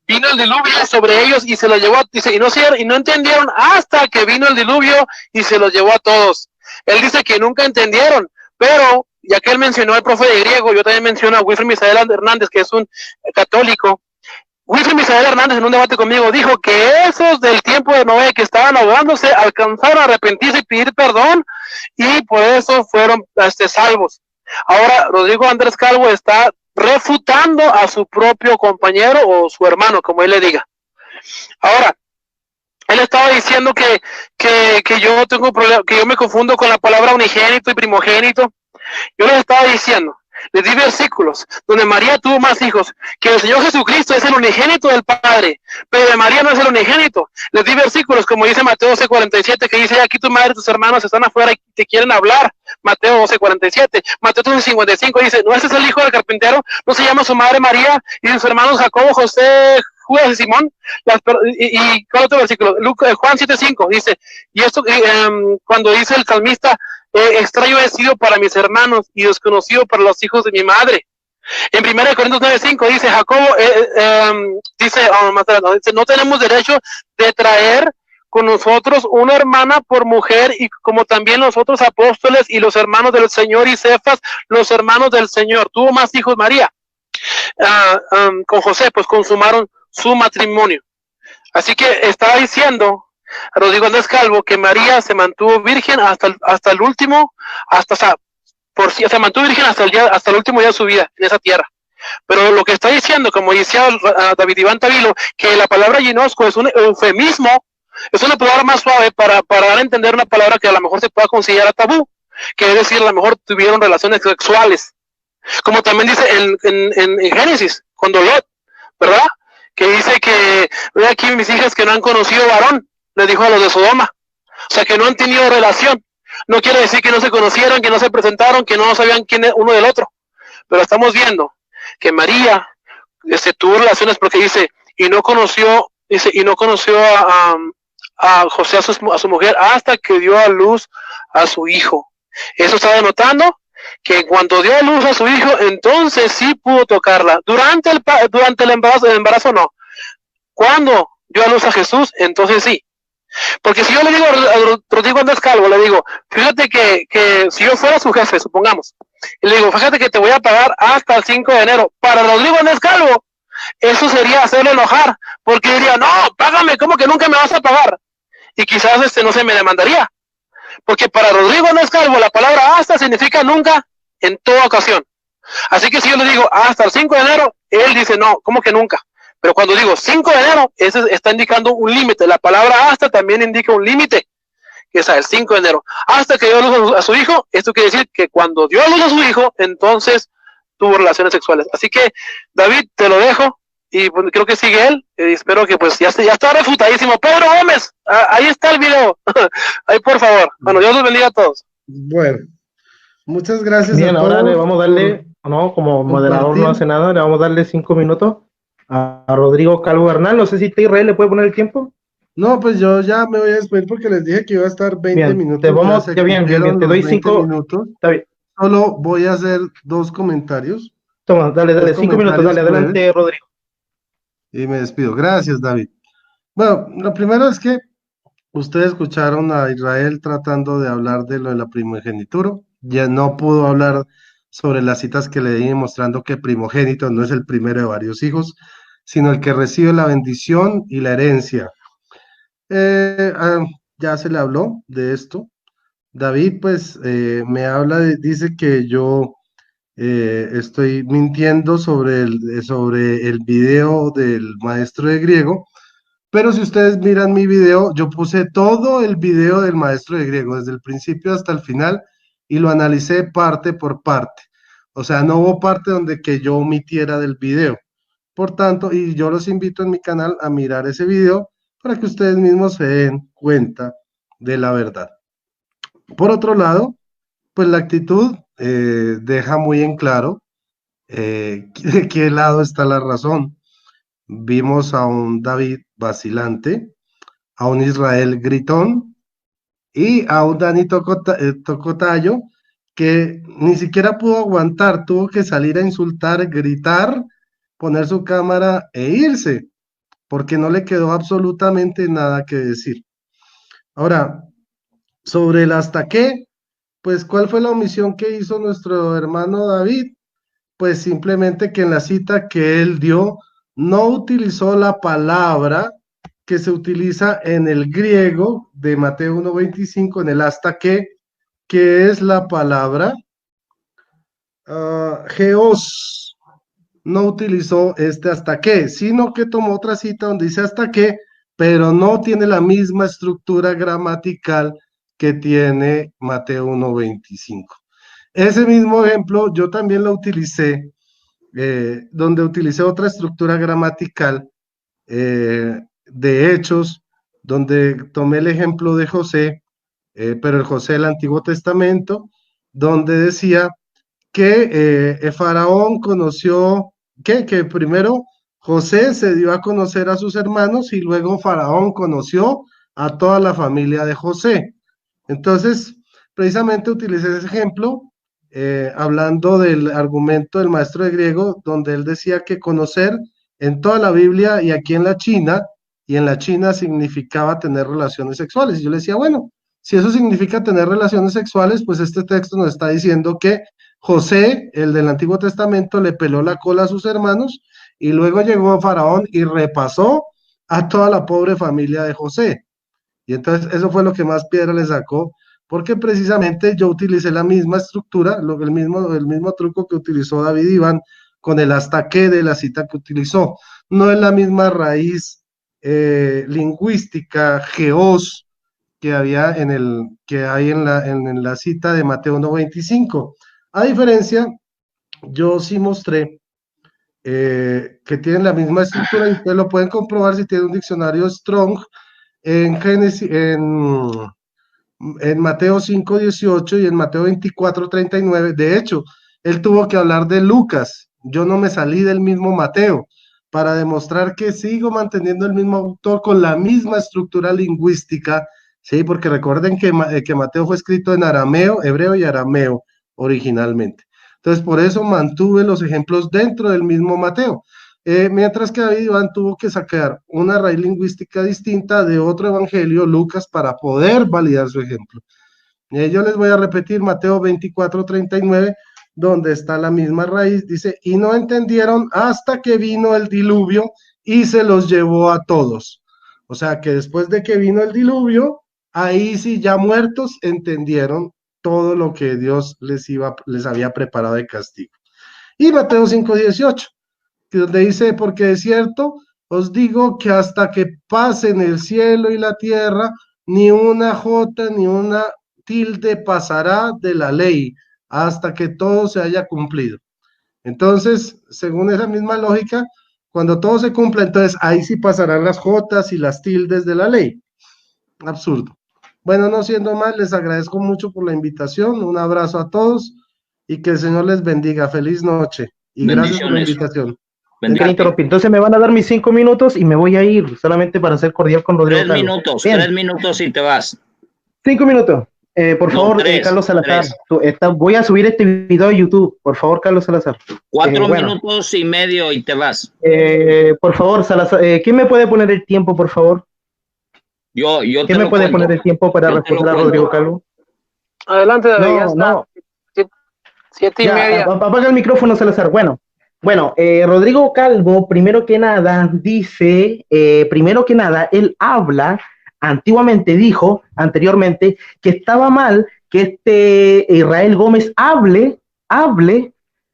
vino el diluvio sobre ellos y se los llevó, dice, y no entendieron hasta que vino el diluvio y se los llevó a todos. Él dice que nunca entendieron, pero ya que él mencionó al profe de griego, yo también menciono a Wilfred Misael Hernández, que es un católico. Wilfred Misael Hernández en un debate conmigo dijo que esos del tiempo de Noé que estaban ahogándose alcanzaron a arrepentirse y pedir perdón y por eso fueron salvos. Ahora Rodrigo Andrés Calvo está refutando a su propio compañero o su hermano, como él le diga. Ahora, él estaba diciendo que yo tengo problema, que yo me confundo con la palabra unigénito y primogénito. Yo les estaba diciendo, les di versículos donde María tuvo más hijos, que el Señor Jesucristo es el unigénito del Padre, pero de María no es el unigénito. Les di versículos como dice Mateo 12:47, que dice, aquí tu madre y tus hermanos están afuera y te quieren hablar. Mateo 12:47. Mateo 13:55 dice, ¿no ese es el hijo del carpintero? ¿No se llama su madre María y sus hermanos Jacobo, José, Judas y Simón? Y ¿cuál otro versículo? Juan 7:5 dice, y esto cuando dice el salmista, extraño he sido para mis hermanos y desconocido para los hijos de mi madre. En 1 Corintios 9:5 dice Jacobo, dice, no tenemos derecho de traer con nosotros una hermana por mujer, y como también los otros apóstoles y los hermanos del Señor y Cefas, los hermanos del Señor. Tuvo más hijos María. Con José, pues consumaron su matrimonio. Así que estaba diciendo Rodrigo Andrés Calvo que María se mantuvo virgen hasta el último, se mantuvo virgen hasta el último día de su vida en esa tierra. Pero lo que está diciendo, como decía David Iván Tavilo, que la palabra ginosco es un eufemismo, es una palabra más suave para dar a entender una palabra que a lo mejor se pueda considerar tabú, que es decir, a lo mejor tuvieron relaciones sexuales. Como también dice en Génesis, cuando Lot, ¿verdad? Que dice que, ve aquí mis hijas que no han conocido varón, le dijo a los de Sodoma. O sea, que no han tenido relación. No quiere decir que no se conocieron, que no se presentaron, que no sabían quién es uno del otro. Pero estamos viendo que María tuvo relaciones porque dice, y no conoció a José, a su mujer, hasta que dio a luz a su hijo. Eso está denotando que cuando dio a luz a su hijo, entonces sí pudo tocarla. Durante el embarazo no. Cuando dio a luz a Jesús, entonces sí. Porque si yo le digo a Rodrigo Andrés Calvo, le digo, fíjate que si yo fuera su jefe, supongamos, y le digo, fíjate que te voy a pagar hasta el 5 de enero. Para Rodrigo Andrés Calvo, eso sería hacerle enojar, porque diría, no, págame, ¿cómo que nunca me vas a pagar? Y quizás no se me demandaría. Porque para Rodrigo Andrés Calvo la palabra hasta significa nunca, en toda ocasión. Así que si yo le digo hasta el 5 de enero, él dice no, ¿cómo que nunca? Pero cuando digo 5 de enero, eso está indicando un límite. La palabra hasta también indica un límite, que es el 5 de enero. Hasta que dio a luz a su hijo, esto quiere decir que cuando dio a luz a su hijo, entonces tuvo relaciones sexuales. Así que, David, te lo dejo. Y pues, creo que sigue él, espero que pues ya está refutadísimo. Pedro Gómez, ahí está el video, ahí por favor. Bueno, Dios los bendiga a todos. Bueno, muchas gracias. Bien, a ahora todos le vamos a darle, no, como moderador no hace nada, le vamos a darle 5 minutos a Rodrigo Calvo Bernal. No sé si Israel le puede poner el tiempo. No, pues yo ya me voy a despedir porque les dije que iba a estar 20 bien, minutos. Bien, te doy 5 minutos. Está bien. Solo voy a hacer 2 comentarios. Toma, dale, 5 minutos, dale, adelante, Rodrigo. Y me despido. Gracias, David. Bueno, lo primero es que ustedes escucharon a Israel tratando de hablar de lo de la primogenitura. Ya no pudo hablar sobre las citas que le di mostrando que primogénito no es el primero de varios hijos, sino el que recibe la bendición y la herencia. Ya se le habló de esto. David, pues, me habla, dice que yo estoy mintiendo sobre el video del maestro de griego, pero si ustedes miran mi video, yo puse todo el video del maestro de griego, desde el principio hasta el final, y lo analicé parte por parte. O sea, no hubo parte donde que yo omitiera del video. Por tanto, y yo los invito en mi canal a mirar ese video para que ustedes mismos se den cuenta de la verdad. Por otro lado, pues la actitud deja muy en claro de qué lado está la razón. Vimos a un David vacilante, a un Israel gritón y a un Dani Tocotayo que ni siquiera pudo aguantar, tuvo que salir a insultar, gritar, poner su cámara e irse, porque no le quedó absolutamente nada que decir. Ahora, sobre el hasta qué, pues ¿cuál fue la omisión que hizo nuestro hermano David? Pues simplemente que en la cita que él dio no utilizó la palabra que se utiliza en el griego de Mateo 1:25 en el hasta que es la palabra geos. No utilizó este hasta qué, sino que tomó otra cita donde dice hasta qué, pero no tiene la misma estructura gramatical que tiene Mateo 1:25. Ese mismo ejemplo yo también lo utilicé, donde utilicé otra estructura gramatical de Hechos, donde tomé el ejemplo de José, pero el José del Antiguo Testamento, donde decía que Faraón conoció, que primero José se dio a conocer a sus hermanos y luego Faraón conoció a toda la familia de José. Entonces, precisamente utilicé ese ejemplo hablando del argumento del maestro de griego, donde él decía que conocer en toda la Biblia y aquí en la China, y en la China significaba tener relaciones sexuales. Y yo le decía, bueno, si eso significa tener relaciones sexuales, pues este texto nos está diciendo que José, el del Antiguo Testamento, le peló la cola a sus hermanos y luego llegó Faraón y repasó a toda la pobre familia de José. Y entonces eso fue lo que más piedra le sacó, porque precisamente yo utilicé la misma estructura, el mismo truco que utilizó David Iván con el hasta qué de la cita que utilizó. No es la misma raíz lingüística, geos, que había que hay en la cita de Mateo 1:25. A diferencia, yo sí mostré que tienen la misma estructura y ustedes lo pueden comprobar si tienen un diccionario Strong en Génesis, en Mateo 5:18 y en Mateo 24:39. De hecho, él tuvo que hablar de Lucas. Yo no me salí del mismo Mateo para demostrar que sigo manteniendo el mismo autor con la misma estructura lingüística, ¿sí? Porque recuerden que Mateo fue escrito en arameo, hebreo y arameo originalmente. Entonces, por eso mantuve los ejemplos dentro del mismo Mateo. Mientras que David Iván tuvo que sacar una raíz lingüística distinta de otro evangelio, Lucas, para poder validar su ejemplo. Yo les voy a repetir Mateo 24:39, donde está la misma raíz, dice, y no entendieron hasta que vino el diluvio y se los llevó a todos. O sea que después de que vino el diluvio, ahí sí ya muertos entendieron todo lo que Dios les había preparado de castigo. Y Mateo 5:18, donde dice, porque es cierto, os digo que hasta que pasen el cielo y la tierra, ni una jota ni una tilde pasará de la ley, hasta que todo se haya cumplido. Entonces, según esa misma lógica, cuando todo se cumpla, entonces ahí sí pasarán las jotas y las tildes de la ley. Absurdo. Bueno, no siendo más, les agradezco mucho por la invitación, un abrazo a todos y que el Señor les bendiga. Feliz noche y gracias por la invitación. Entonces me van a dar mis 5 minutos y me voy a ir solamente para ser cordial con Rodrigo. 3 minutos y te vas. 5 minutos. Por favor, Carlos Salazar, voy a subir este video a YouTube. Por favor, Carlos Salazar. 4 minutos y medio y te vas. Por favor, Salazar, ¿quién me puede poner el tiempo, por favor? Yo ¿Quién me puede poner el tiempo para responder a Rodrigo Calvo? Adelante, David. No. 7:30. Apaga el micrófono, Salazar. Bueno, Rodrigo Calvo, primero que nada, dice, él habla, anteriormente dijo que estaba mal que este Israel Gómez hable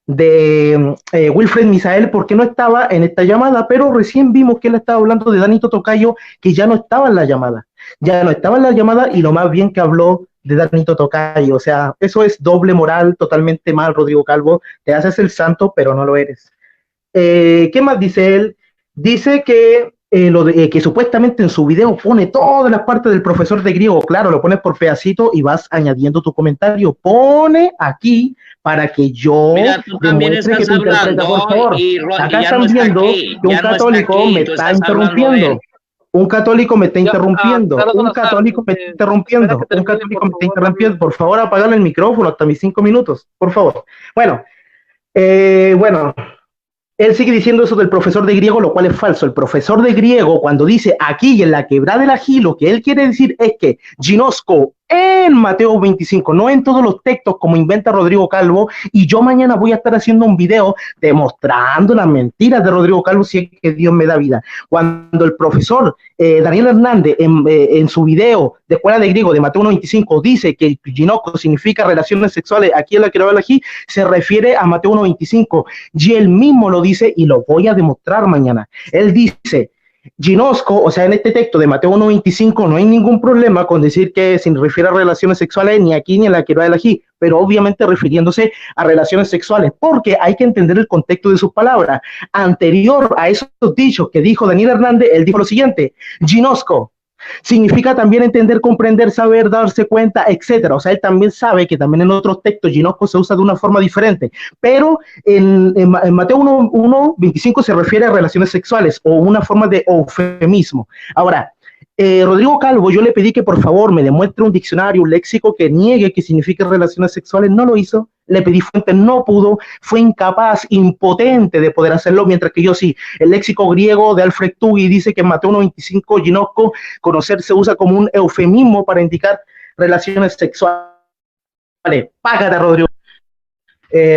de Wilfred Misael, porque no estaba en esta llamada, pero recién vimos que él estaba hablando de Danito Tocayo, que ya no estaba en la llamada. Ya no estaba en la llamada y lo más bien que habló de Danito Tocayo. O sea, eso es doble moral, totalmente mal, Rodrigo Calvo. Te haces el santo, pero no lo eres. ¿Qué más dice él? Dice que que supuestamente en su video pone todas las partes del profesor de griego. Claro, lo pones por pedacito y vas añadiendo tu comentario. Pone aquí para que yo Mira, tú también demuestre que estás te interpreta, por hablando favor. Acá ya no están está viendo aquí, que un ya no está católico aquí, me tú está estás hablando de interrumpiendo. él. Un católico me está interrumpiendo. Carlos Un Salazar, católico me está espera interrumpiendo. que Un termine, católico por me está favor, interrumpiendo. rápido. Por favor, apagarle el micrófono hasta mis 5 minutos. Por favor. Bueno, bueno. Él sigue diciendo eso del profesor de griego, lo cual es falso. El profesor de griego, cuando dice aquí y en la quebrada del Ají, lo que él quiere decir es que Ginosco en Mateo 25, no en todos los textos como inventa Rodrigo Calvo, y yo mañana voy a estar haciendo un video demostrando las mentiras de Rodrigo Calvo si es que Dios me da vida. Cuando el profesor Daniel Hernández en su video de Escuela de Griego de Mateo 1.25 dice que Ginosco significa relaciones sexuales aquí en la quebrada del Ají, se refiere a Mateo 1.25 y él mismo lo dice y lo voy a demostrar mañana. Él dice Ginosco, o sea, en este texto de Mateo 1.25 no hay ningún problema con decir que se refiere a relaciones sexuales ni aquí ni en la quebrada del Ají, pero obviamente refiriéndose a relaciones sexuales, porque hay que entender el contexto de sus palabras. Anterior a esos dichos que dijo Daniel Hernández, él dijo lo siguiente: Ginosco significa también entender, comprender, saber, darse cuenta, etcétera. O sea, él también sabe que también en otros textos Ginosco se usa de una forma diferente, pero en Mateo 1.25 se refiere a relaciones sexuales o una forma de eufemismo. Ahora, Rodrigo Calvo, yo le pedí que por favor me demuestre un diccionario, un léxico que niegue que signifique relaciones sexuales, no lo hizo, le pedí fuentes, no pudo, fue incapaz, impotente de poder hacerlo, mientras que yo sí. El léxico griego de Alfred Tuggy dice que en Mateo 1.25 Ginosco, conocer, se usa como un eufemismo para indicar relaciones sexuales. Págate, Rodrigo.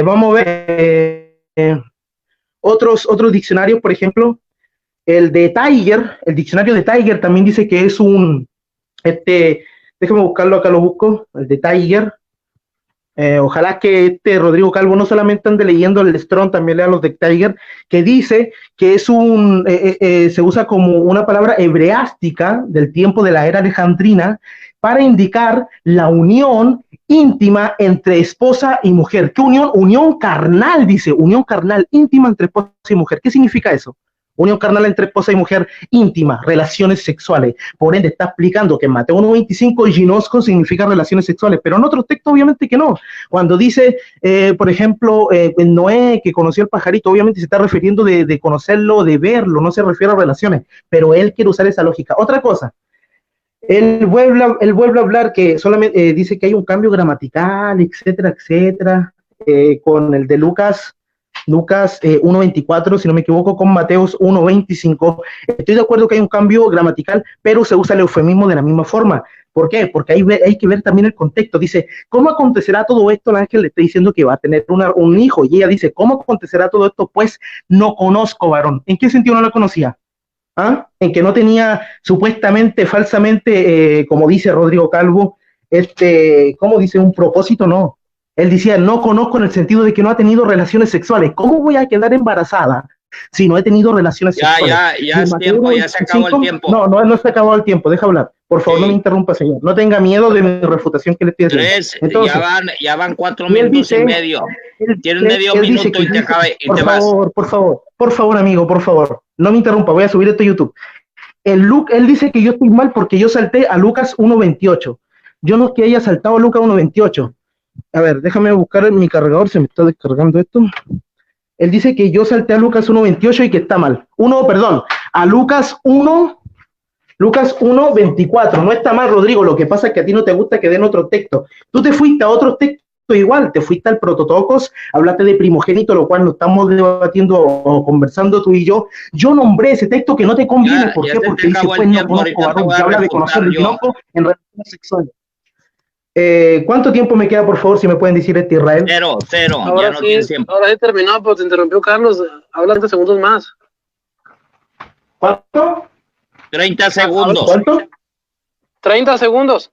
Vamos a ver otros diccionarios, por ejemplo. El de Tiger, el diccionario de Tiger también dice que es déjame buscarlo, acá lo busco, el de Tiger. Ojalá que Rodrigo Calvo no solamente ande leyendo el Strong, también lea los de Tiger, que dice que es se usa como una palabra hebreástica del tiempo de la era alejandrina para indicar la unión íntima entre esposa y mujer. ¿Qué unión? Unión carnal, dice, unión carnal íntima entre esposa y mujer. ¿Qué significa eso? Unión carnal entre esposa y mujer íntima, relaciones sexuales. Por ende, está explicando que en Mateo 1.25 ginosco significa relaciones sexuales, pero en otros textos obviamente que no. Cuando dice, por ejemplo, Noé que conoció al pajarito, obviamente se está refiriendo de conocerlo, de verlo, no se refiere a relaciones, pero él quiere usar esa lógica. Otra cosa, él vuelve a hablar que solamente dice que hay un cambio gramatical, etcétera, etcétera, con el de Lucas 1.24, si no me equivoco, con Mateos 1.25. Estoy de acuerdo que hay un cambio gramatical, pero se usa el eufemismo de la misma forma. ¿Por qué? Porque hay que ver también el contexto. Dice, ¿cómo acontecerá todo esto? El ángel le está diciendo que va a tener un hijo, y ella dice, ¿cómo acontecerá todo esto? Pues no conozco varón. ¿En qué sentido no la conocía? ¿Ah? En que no tenía supuestamente, falsamente, como dice Rodrigo Calvo, ¿cómo dice? Un propósito, no. Él decía, no conozco en el sentido de que no ha tenido relaciones sexuales. ¿Cómo voy a quedar embarazada si no he tenido relaciones sexuales? Ya es tiempo, ya se acabó el tiempo. No se ha acabado el tiempo, deja hablar. Por favor, sí. No me interrumpa, señor. No tenga miedo de mi refutación que le estoy haciendo. Entonces, ya van 4 minutos y medio. Tienes medio minuto y te vas. Por favor, amigo, por favor. No me interrumpa, voy a subir esto a YouTube. Él dice que yo estoy mal porque yo salté a Lucas 1.28. Yo no es que haya saltado a Lucas 1.28. A ver, déjame buscar en mi cargador, se me está descargando esto. Él dice que yo salté a Lucas 1.28 y que está mal. A Lucas 1.24. No está mal, Rodrigo, lo que pasa es que a ti no te gusta que den otro texto. Tú te fuiste a otro texto igual, te fuiste al Prototocos, hablaste de primogénito, lo cual no estamos debatiendo o conversando tú y yo. Yo nombré ese texto que no te conviene. ¿Por qué? Porque dice, pues no conozco varón, que habla de conocer el inoco en relaciones sexuales. ¿Cuánto tiempo me queda, por favor, si me pueden decir Israel? Cero. Ahora ya no tienes tiempo. Ahora sí terminó, pero te interrumpió Carlos. Habla 30 segundos más. ¿Cuánto? 30 segundos. ¿Cuánto? 30 segundos.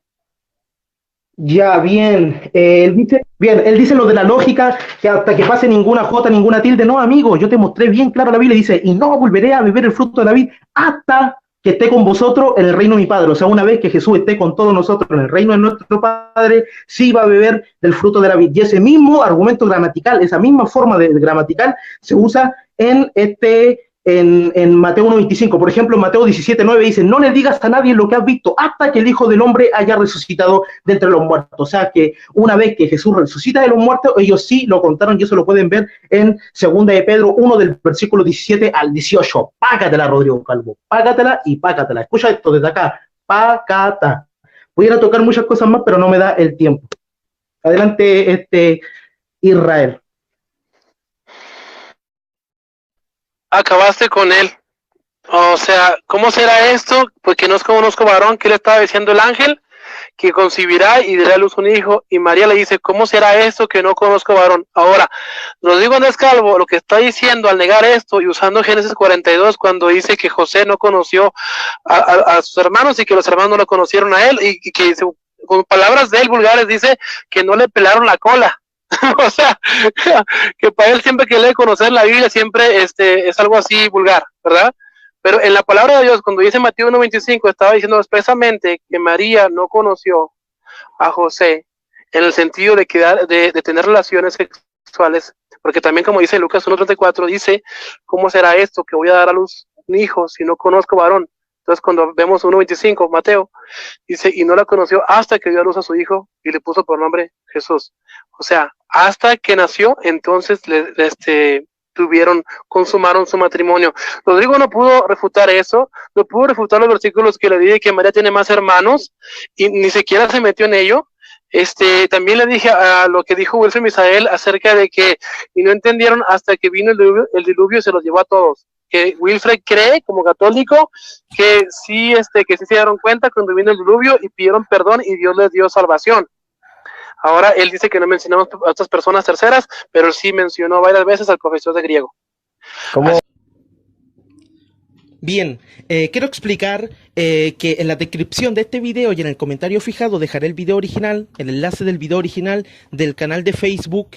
Ya, bien. Él dice lo de la lógica, que hasta que pase ninguna jota, ninguna tilde. No, amigo, yo te mostré bien claro la Biblia. Dice, y no volveré a beber el fruto de la vid hasta que esté con vosotros en el reino de mi Padre. O sea, una vez que Jesús esté con todos nosotros en el reino de nuestro Padre, sí va a beber del fruto de la vid. Y ese mismo argumento gramatical, esa misma forma de gramatical, se usa en Mateo 1.25. Por ejemplo, en Mateo 17.9 dice, no le digas a nadie lo que has visto hasta que el Hijo del Hombre haya resucitado de entre los muertos. O sea que una vez que Jesús resucita de los muertos, ellos sí lo contaron y eso lo pueden ver en 2 de Pedro 1 del versículo 17 al 18. Págatela, Rodrigo Calvo. Págatela y págatela. Escucha esto desde acá. Págata. Pudiera tocar muchas cosas más, pero no me da el tiempo. Adelante, Israel. Acabaste con él. O sea, ¿cómo será esto? Pues que no conozco varón, que le estaba diciendo el ángel, que concebirá y dará a luz un hijo. Y María le dice, ¿cómo será esto que no conozco varón? Ahora, Rodrigo Andrés Calvo, lo que está diciendo al negar esto y usando Génesis 42, cuando dice que José no conoció a sus hermanos y que los hermanos no lo conocieron a él, y que con palabras de él vulgares dice que no le pelaron la cola. O sea, que para él siempre que lee conocer la Biblia siempre es algo así vulgar, ¿verdad? Pero en la palabra de Dios, cuando dice Mateo 1.25, estaba diciendo expresamente que María no conoció a José en el sentido de tener relaciones sexuales, porque también como dice Lucas 1.34, dice, ¿cómo será esto que voy a dar a luz un hijo si no conozco varón? Entonces cuando vemos 1.25, Mateo, dice, y no la conoció hasta que dio a luz a su hijo y le puso por nombre Jesús. O sea, hasta que nació, entonces consumaron su matrimonio. Rodrigo no pudo refutar eso, no pudo refutar los versículos que le dije que María tiene más hermanos, y ni siquiera se metió en ello. También le dije a lo que dijo Wilson Misael acerca de que, y no entendieron hasta que vino el diluvio y se los llevó a todos. Que Wilfred cree, como católico, que sí se dieron cuenta cuando vino el diluvio y pidieron perdón y Dios les dio salvación. Ahora él dice que no mencionamos a estas personas terceras, pero sí mencionó varias veces al profesor de griego. ¿Cómo? Bien, quiero explicar que en la descripción de este video y en el comentario fijado dejaré el video original, el enlace del video original del canal de Facebook,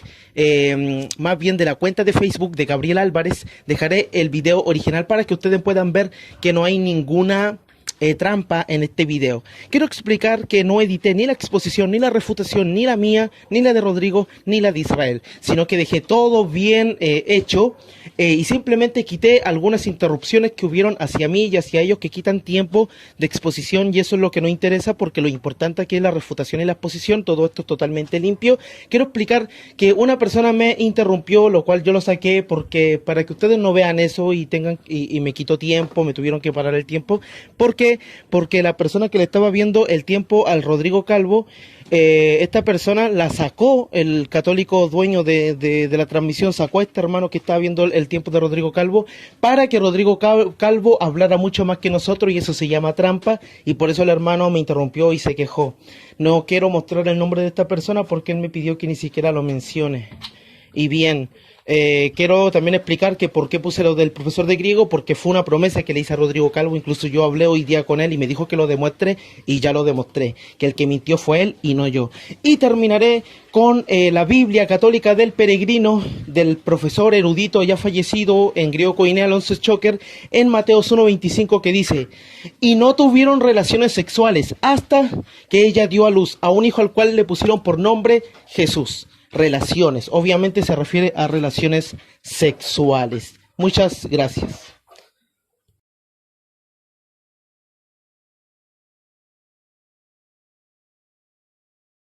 más bien de la cuenta de Facebook de Gabriel Álvarez. Dejaré el video original para que ustedes puedan ver que no hay ninguna trampa en este video. Quiero explicar que no edité ni la exposición, ni la refutación, ni la mía, ni la de Rodrigo, ni la de Israel, sino que dejé todo bien hecho y simplemente quité algunas interrupciones que hubieron hacia mí y hacia ellos que quitan tiempo de exposición, y eso es lo que nos interesa, porque lo importante aquí es la refutación y la exposición. Todo esto es totalmente limpio. Quiero explicar que una persona me interrumpió, lo cual yo lo saqué porque para que ustedes no vean eso y tengan y me quitó tiempo, me tuvieron que parar el tiempo, porque la persona que le estaba viendo el tiempo al Rodrigo Calvo, esta persona la sacó, el católico dueño de la transmisión sacó a este hermano que estaba viendo el tiempo de Rodrigo Calvo para que Rodrigo Calvo hablara mucho más que nosotros, y eso se llama trampa, y por eso el hermano me interrumpió y se quejó. No quiero mostrar el nombre de esta persona porque él me pidió que ni siquiera lo mencione. Y bien, quiero también explicar que por qué puse lo del profesor de griego, porque fue una promesa que le hice a Rodrigo Calvo. Incluso yo hablé hoy día con él y me dijo que lo demuestre, y ya lo demostré, que el que mintió fue él y no yo. Y terminaré con la Biblia católica del peregrino del profesor erudito ya fallecido en griego Koiné Alonso Schocker, en Mateos 1.25, que dice: y no tuvieron relaciones sexuales hasta que ella dio a luz a un hijo al cual le pusieron por nombre Jesús. Relaciones, obviamente se refiere a relaciones sexuales. Muchas gracias.